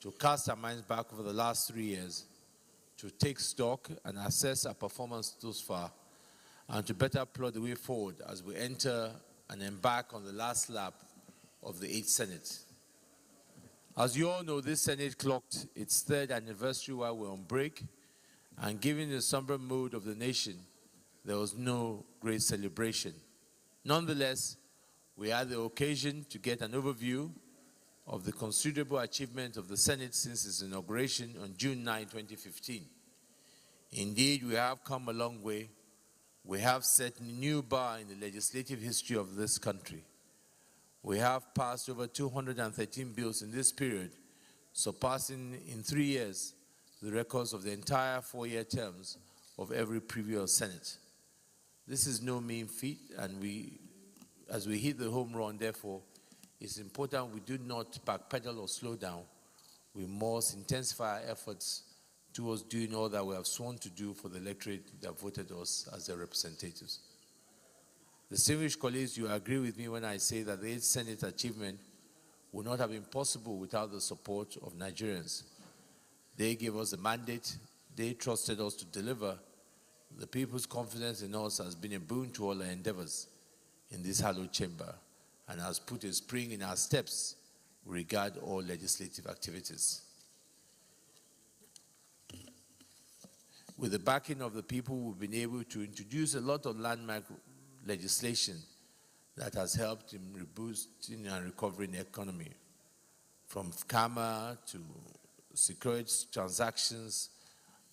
to cast our minds back over the last 3 years, to take stock and assess our performance thus far, and to better plot the way forward as we enter and embark on the last lap of the 8th Senate. As you all know, this Senate clocked its 3rd anniversary while we're on break, and given the somber mood of the nation, there was no great celebration. Nonetheless, we had the occasion to get an overview of the considerable achievement of the Senate since its inauguration on June 9, 2015. Indeed, we have come a long way. We have set a new bar in the legislative history of this country. We have passed over 213 bills in this period, surpassing in 3 years the records of the entire 4-year terms of every previous Senate. This is no mean feat, and as we hit the home run, therefore, it's important we do not backpedal or slow down. We must intensify our efforts towards doing all that we have sworn to do for the electorate that voted us as their representatives. Distinguished colleagues, you agree with me when I say that the 8th Senate achievement would not have been possible without the support of Nigerians. They gave us the mandate, they trusted us to deliver. The people's confidence in us has been a boon to all our endeavors in this hallowed chamber and has put a spring in our steps with regard to all legislative activities. With the backing of the people, we've been able to introduce a lot of landmark legislation that has helped in boosting and recovering the economy, from CAMA to securities transactions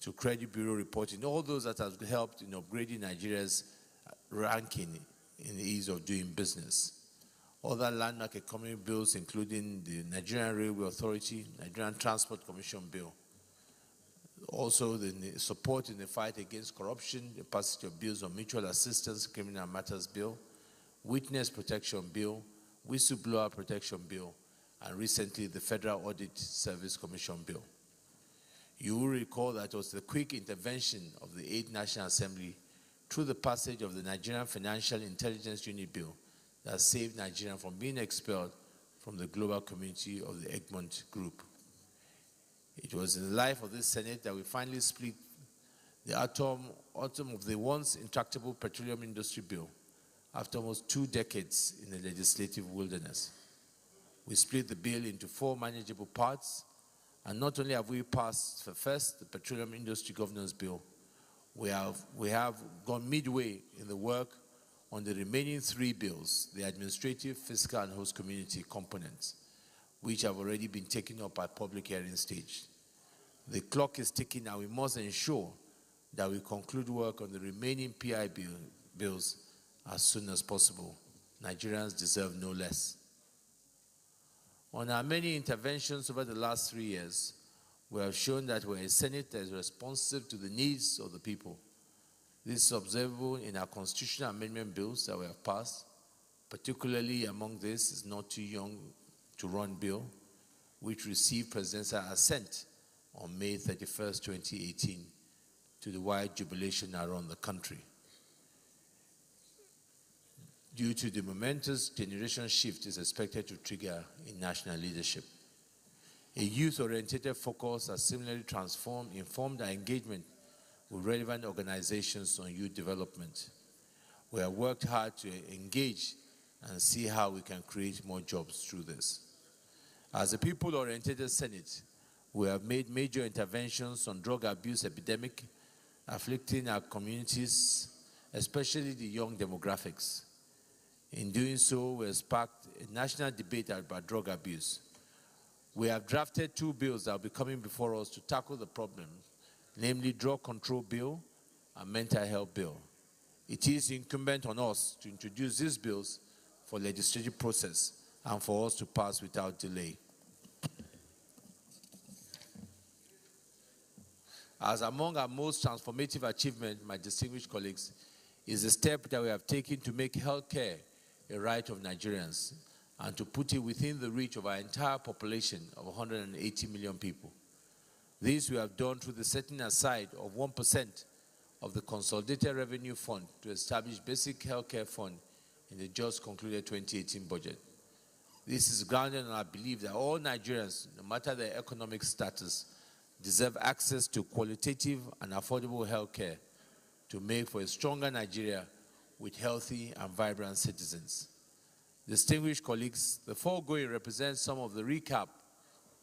to credit bureau reporting, all those that have helped in upgrading Nigeria's ranking in the ease of doing business. Other landmark economic bills, including the Nigerian Railway Authority, Nigerian Transport Commission Bill. Also, the support in the fight against corruption, the passage of bills on mutual assistance, criminal matters bill, witness protection bill, whistleblower protection bill, and recently the Federal Audit Service Commission bill. You will recall that it was the quick intervention of the 8th National Assembly through the passage of the Nigerian Financial Intelligence Unit bill that saved Nigeria from being expelled from the global community of the Egmont Group. It was in the life of this Senate that we finally split the atom of the once intractable petroleum industry bill after almost 2 decades in the legislative wilderness. We split the bill into 4 manageable parts, and not only have we passed first the Petroleum Industry Governance Bill, we have gone midway in the work on the remaining 3 bills, the administrative, fiscal, and host community components, which have already been taken up at public hearing stage. The clock is ticking, and we must ensure that we conclude work on the remaining PI bills as soon as possible. Nigerians deserve no less. On our many interventions over the last 3 years, we have shown that we're a Senate that is responsive to the needs of the people. This is observable in our constitutional amendment bills that we have passed, particularly among this is Not Too Young to Run bill, which received presidential assent on May 31st, 2018, to the wide jubilation around the country. Due to the momentous generation shift is expected to trigger in national leadership. A youth-oriented focus has similarly informed our engagement with relevant organizations on youth development. We have worked hard to engage and see how we can create more jobs through this. As a people-oriented Senate, we have made major interventions on drug abuse epidemic afflicting our communities, especially the young demographics. In doing so, we have sparked a national debate about drug abuse. We have drafted 2 bills that will be coming before us to tackle the problem, namely Drug Control Bill and Mental Health Bill. It is incumbent on us to introduce these bills for legislative process and for us to pass without delay. As among our most transformative achievements, my distinguished colleagues, is the step that we have taken to make health care a right of Nigerians and to put it within the reach of our entire population of 180 million people. This we have done through the setting aside of 1% of the Consolidated Revenue Fund to establish basic health care fund in the just concluded 2018 budget. This is grounded on our belief that all Nigerians, no matter their economic status, deserve access to qualitative and affordable health care to make for a stronger Nigeria with healthy and vibrant citizens. Distinguished colleagues, the foregoing represents some of the recap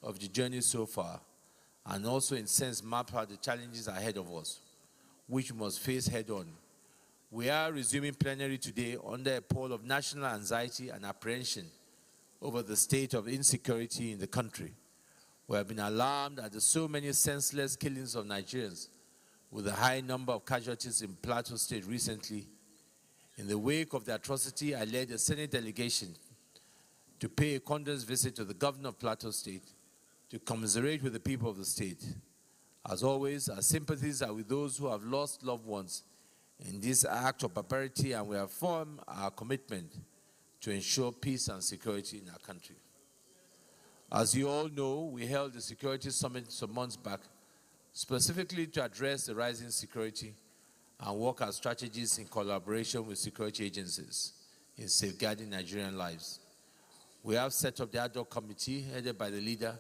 of the journey so far, and also in a sense map out the challenges ahead of us, which we must face head-on. We are resuming plenary today under a pall of national anxiety and apprehension over the state of insecurity in the country. We have been alarmed at the so many senseless killings of Nigerians, with a high number of casualties in Plateau State recently. In the wake of the atrocity, I led a Senate delegation to pay a condolence visit to the governor of Plateau State to commiserate with the people of the state. As always, our sympathies are with those who have lost loved ones in this act of barbarity, and we affirm our commitment to ensure peace and security in our country. As you all know, we held the Security Summit some months back, specifically to address the rising security and work out strategies in collaboration with security agencies in safeguarding Nigerian lives. We have set up the ad hoc committee headed by the leader,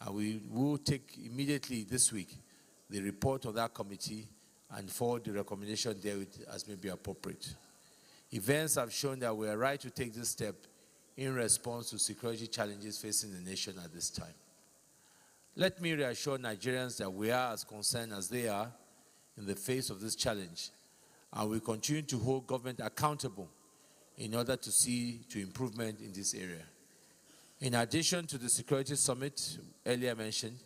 and we will take immediately this week the report of that committee and forward the recommendation therewith as may be appropriate. Events have shown that we are right to take this step in response to security challenges facing the nation at this time. Let me reassure Nigerians that we are as concerned as they are in the face of this challenge, and we continue to hold government accountable in order to see to improvement in this area. In addition to the Security Summit earlier mentioned,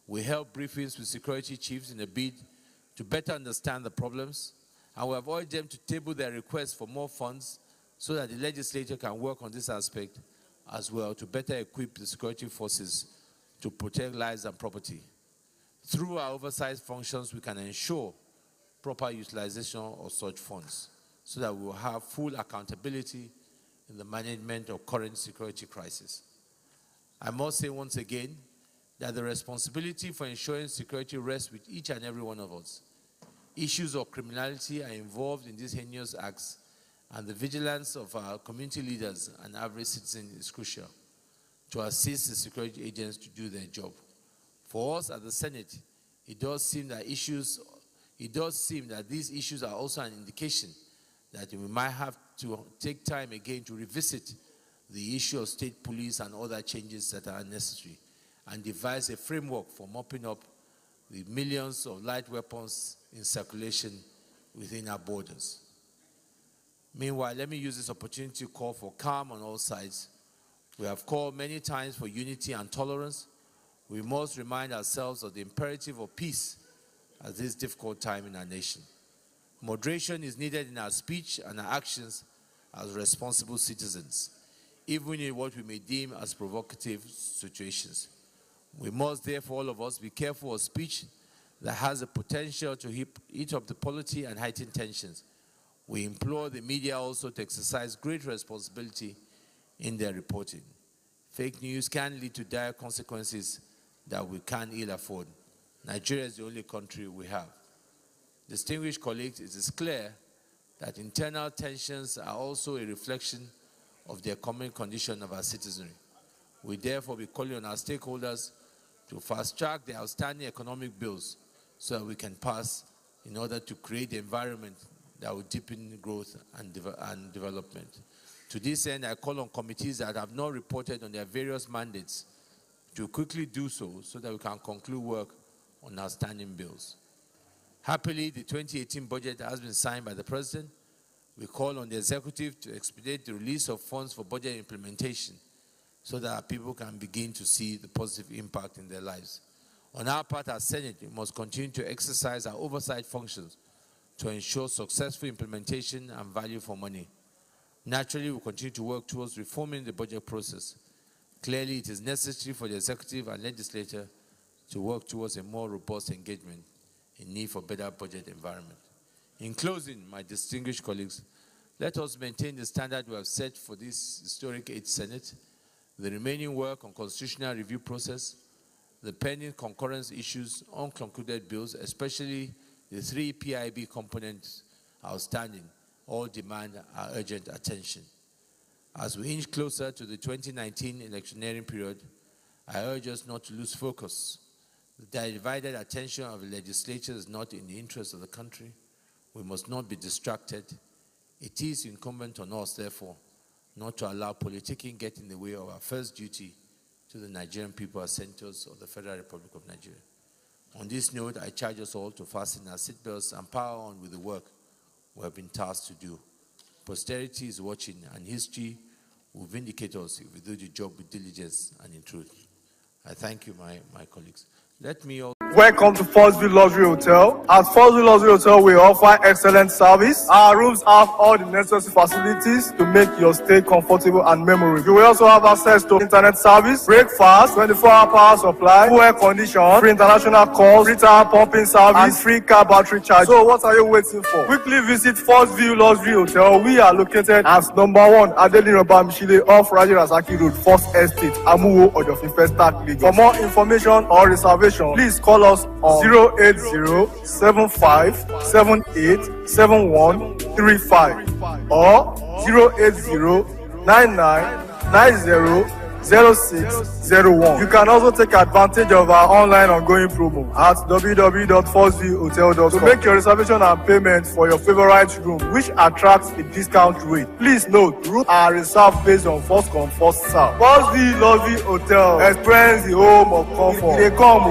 we held briefings with security chiefs in a bid to better understand the problems, and we have urged them to table their requests for more funds so that the legislature can work on this aspect as well to better equip the security forces to protect lives and property. Through our oversight functions, we can ensure proper utilization of such funds so that we will have full accountability in the management of current security crisis. I must say once again that the responsibility for ensuring security rests with each and every one of us. Issues of criminality are involved in these heinous acts, and the vigilance of our community leaders and average citizens is crucial to assist the security agents to do their job. For us at the Senate, it does seem that these issues are also an indication that we might have to take time again to revisit the issue of state police and other changes that are necessary, and devise a framework for mopping up the millions of light weapons in circulation within our borders. Meanwhile, let me use this opportunity to call for calm on all sides. We have called many times for unity and tolerance. We must remind ourselves of the imperative of peace at this difficult time in our nation. Moderation is needed in our speech and our actions as responsible citizens, even in what we may deem as provocative situations. We must therefore, all of us, be careful of speech that has the potential to heat up the polity and heighten tensions. We implore the media also to exercise great responsibility in their reporting. Fake news can lead to dire consequences that we can't ill afford. Nigeria is the only country we have. Distinguished colleagues, it is clear that internal tensions are also a reflection of the economic condition of our citizenry. We therefore be calling on our stakeholders to fast-track the outstanding economic bills so that we can pass in order to create the environment that will deepen growth and development. To this end, I call on committees that have not reported on their various mandates to quickly do so that we can conclude work on outstanding bills. Happily, the 2018 budget has been signed by the President. We call on the Executive to expedite the release of funds for budget implementation so that our people can begin to see the positive impact in their lives. On our part as Senate, we must continue to exercise our oversight functions to ensure successful implementation and value for money. Naturally, we continue to work towards reforming the budget process. Clearly, it is necessary for the Executive and Legislature to work towards a more robust engagement in need for better budget environment. In closing, my distinguished colleagues, let us maintain the standard we have set for this historic 8th Senate, the remaining work on constitutional review process, the pending concurrence issues, unconcluded bills, especially the 3 PIB components outstanding, all demand our urgent attention. As we inch closer to the 2019 electioneering period, I urge us not to lose focus. The divided attention of the legislature is not in the interest of the country. We must not be distracted. It is incumbent on us, therefore, not to allow politicking get in the way of our first duty to the Nigerian people as senators of the Federal Republic of Nigeria. On this note, I charge us all to fasten our seatbelts and power on with the work we have been tasked to do. Posterity is watching, and history will vindicate us if we do the job with diligence and in truth. I thank you, my colleagues. Let me also... Welcome to Forstview Luxury Hotel. At Forstview Luxury Hotel, we offer excellent service. Our rooms have all the necessary facilities to make your stay comfortable and memorable. You will also have access to internet service, breakfast, 24-hour power supply, full air condition, free international calls, free tire pumping service, and free car battery charge. So what are you waiting for? Quickly visit Forstview Luxury Hotel. We are located at #1 Adeline Obamishile off Saraki Road, First Estate, Amuwo, Odofin Festac, Lagos. For more information or reservation, please call us on 08075787135 or 08099900601. You can also take advantage of our online ongoing promo at www.forceviewhotel.com to make your reservation and payment for your favorite room, which attracts a discount rate. Please note, rooms are reserved based on first come, first serve. Forstview Luxury Hotel. Experience the home of comfort. They come.